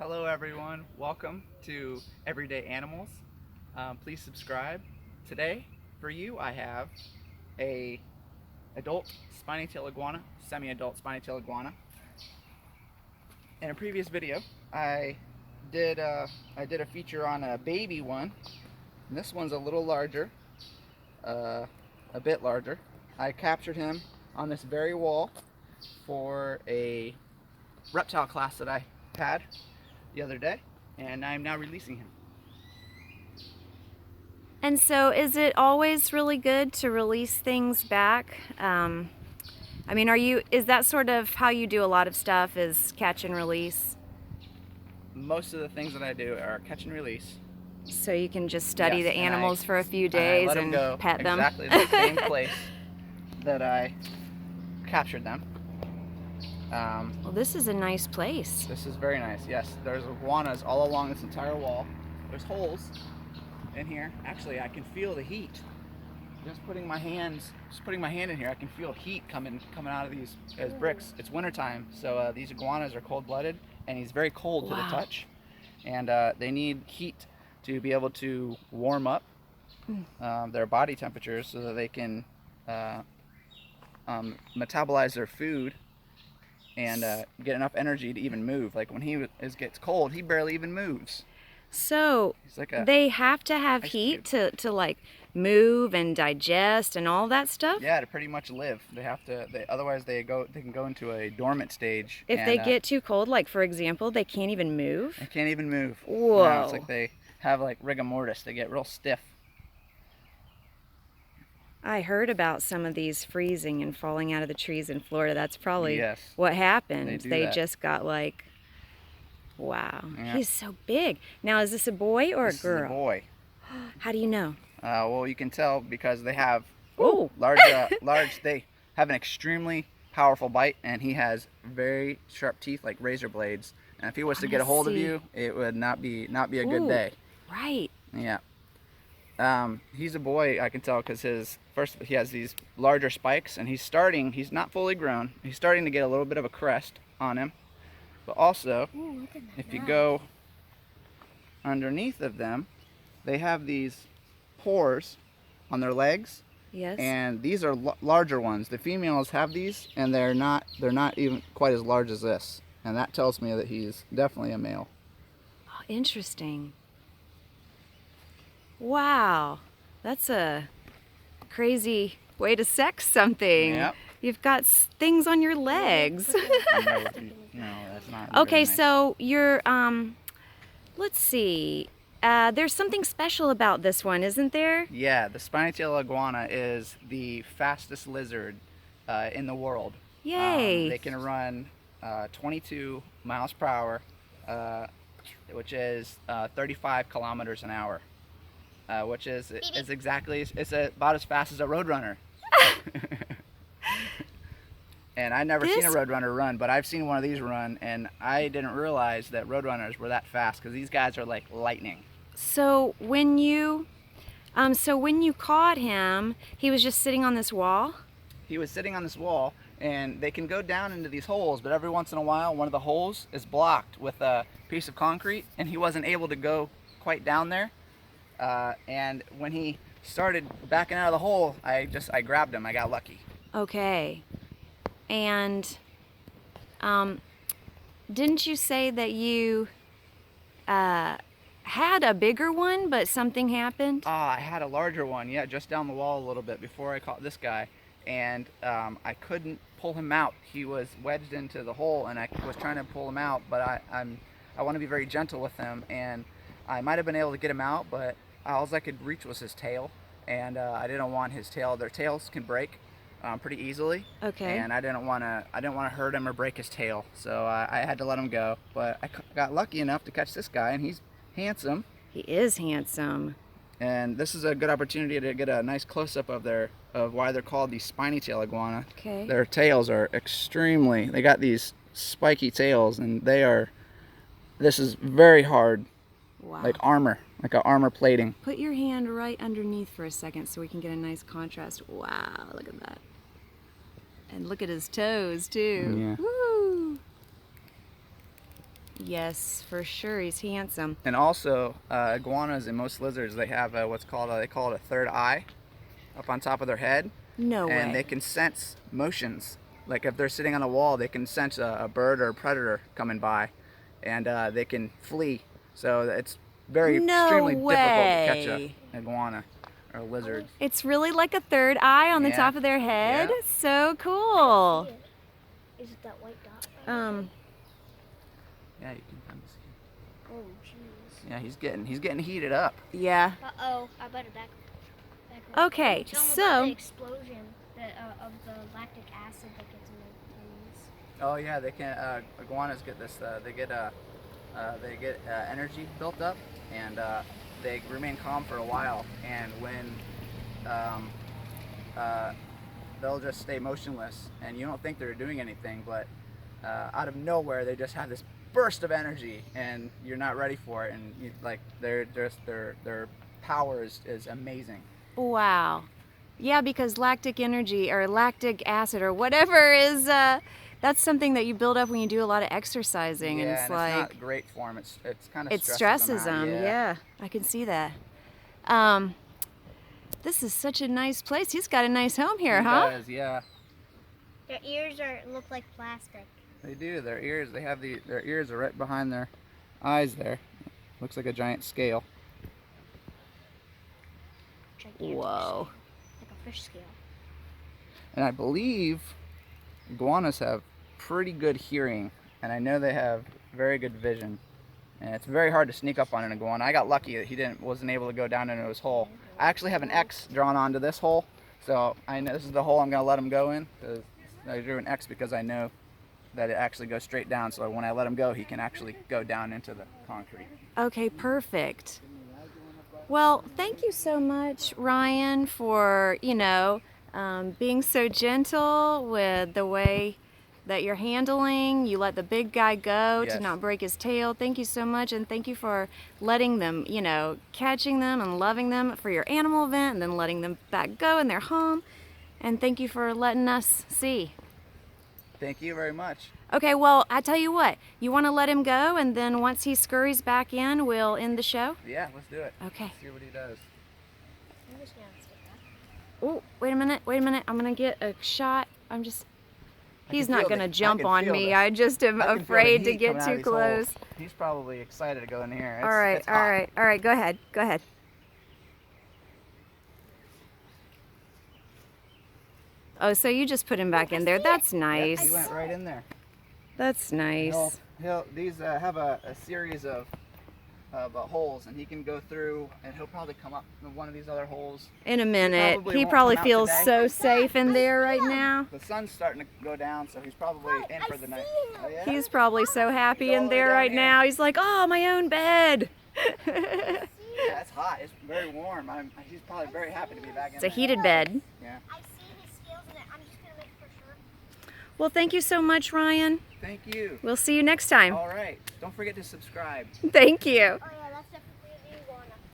Hello everyone, welcome to Everyday Animals. Please subscribe. Today, for you, I have a adult spiny-tailed iguana, semi-adult spiny-tailed iguana. In a previous video, did a feature on a baby one, and this one's a little larger, a bit larger. I captured him on this very wall for a reptile class that I had the other day, and I'm now releasing him. And so is it always really good to release things back? I mean, is that sort of how you do a lot of stuff, is catch and release? Most of the things that I do are catch and release. So you can just study Yes, the animals for a few and I days let them and go pet them? exactly the same place that I captured them. Well, this is a nice place. This is very nice, yes. There's iguanas all along this entire wall. There's holes in here. Actually, I can feel the heat. Just putting my hand in here, I can feel heat coming out of these as bricks. It's wintertime, so these iguanas are cold-blooded, and he's very cold to the touch. And they need heat to be able to warm up their body temperatures so that they can metabolize their food and get enough energy to even move. Like when he gets cold, he barely even moves. So like they have to have heat to like move and digest and all that stuff? Yeah, to pretty much live. They have to. Otherwise, they can go into a dormant stage. If they get too cold, like for example, they can't even move? They can't even move. Whoa. No, it's like they have like rigor mortis. They get real stiff. I heard about some of these freezing and falling out of the trees in Florida. That's probably Yes, what happened. They that. just got like, wow, yeah. He's so big. Now, is this a boy or a girl? This is a boy. How do you know? Well, you can tell because they have large. They have an extremely powerful bite, and he has very sharp teeth like razor blades. And if he was to get a hold of you, it would not be a good day. Right. Yeah. He's a boy, I can tell, because he has these larger spikes, and he's not fully grown. He's starting to get a little bit of a crest on him. But also, if you go underneath of them, they have these pores on their legs. Yes. And these are larger ones. The females have these, and they're not even quite as large as this. And that tells me that he's definitely a male. Oh, interesting. Wow, that's a crazy way to sex something. Yep. You've got things on your legs. No, that's not. Okay, nice. so you're, let's see. There's something special about this one, isn't there? Yeah, the spiny-tailed iguana is the fastest lizard in the world. Yay! They can run 22 miles per hour, which is 35 kilometers an hour. Which is about as fast as a roadrunner. And I never seen a roadrunner run, but I've seen one of these run, and I didn't realize that roadrunners were that fast because these guys are like lightning. So when you caught him, he was just sitting on this wall? He was sitting on this wall, and they can go down into these holes, but every once in a while, one of the holes is blocked with a piece of concrete, and he wasn't able to go quite down there. And when he started backing out of the hole, I grabbed him. I got lucky. Okay. And didn't you say that you had a bigger one, but something happened? I had a larger one, yeah, just down the wall a little bit before I caught this guy. And I couldn't pull him out. He was wedged into the hole, and I was trying to pull him out, but I want to be very gentle with him, and I might have been able to get him out, but all I could reach was his tail, and I didn't want his tail. Their tails can break pretty easily. Okay. And I didn't want to hurt him or break his tail, so I had to let him go. But I got lucky enough to catch this guy, and he's handsome. He is handsome. And this is a good opportunity to get a nice close-up of why they're called the spiny-tailed iguana. Okay. Their tails are they got these spiky tails, and this is very hard. Wow. Like armor, like an armor plating. Put your hand right underneath for a second so we can get a nice contrast. Wow, look at that. And look at his toes too. Yeah. Woo! Yes, for sure. He's handsome. And also, iguanas and most lizards, they have what's called, they call it a third eye up on top of their head. No And way. they can sense motions. Like if they're sitting on a wall, they can sense a bird or a predator coming by, and they can flee. So it's extremely difficult to catch an iguana or a lizard. It's really like a third eye on the Yeah. top of their head. Yeah. So cool. Is it that white dot? Yeah, you can kind of see. Oh, jeez. Yeah, he's getting heated up. Yeah. Uh-oh, I better back up. Okay, Tell 'em about so the explosion of the lactic acid that gets in their brains. Oh yeah, they can. Iguanas get this. They get energy built up, and they remain calm for a while. And when they'll just stay motionless, and you don't think they're doing anything, but out of nowhere they just have this burst of energy, and you're not ready for it. And their power is amazing. wow. Yeah, because lactic energy or lactic acid or whatever is that's something that you build up when you do a lot of exercising, and Yeah, it's and like it's not great for them. It's kind of it stresses them. Yeah, I can see that. This is such a nice place. He's got a nice home here, huh? Does, yeah. Their ears look like plastic. They do. Their ears. They have their ears are right behind their eyes. There, looks like a giant scale. Gigantic Whoa. scale, like a fish scale. And I believe iguanas have pretty good hearing, and I know they have very good vision. And it's very hard to sneak up on an iguana. I got lucky that he wasn't able to go down into his hole. I actually have an X drawn onto this hole, so I know this is the hole I'm going to let him go in. I drew an X because I know that it actually goes straight down, so when I let him go, he can actually go down into the concrete. Okay, perfect. Well, thank you so much, Ryan, for, being so gentle with the way that you're handling. You let the big guy go Yes. to not break his tail. Thank you so much, and thank you for letting them, catching them and loving them for your animal event, and then letting them back go in their home. And thank you for letting us see. Thank you very much. Okay, well, I tell you what, you want to let him go, and then once he scurries back in, we'll end the show? Yeah, let's do it. Okay. See what he does. I'm just gonna stick that. Oh, wait a minute. I'm going to get a shot. He's can not feel going to the- I jump can on feel me. the- I just am I can feel the afraid to heat get coming out of too these close. holes. He's probably excited to go in here. All right, It's hot. all right. Go ahead. Oh, so you just put him back in there. That's Yep, nice. he went right in there. That's nice. These have a series of holes, and he can go through, and he'll probably come up in one of these other holes. In a minute. probably He won't probably come out feels today. so safe in there right now. The sun's starting to go down, so he's probably in for the night. Oh, yeah? He's probably so happy He's all in the way there down right here. now. He's like, oh, my own bed. Yeah, it's hot. It's very warm. He's probably very happy to be back in It's a there. heated bed. Yeah. I see his scales in it. I'm just gonna make for sure. Well, thank you so much, Ryan. Thank you. We'll see you next time. All right. Don't forget to subscribe. Thank you. Oh, yeah.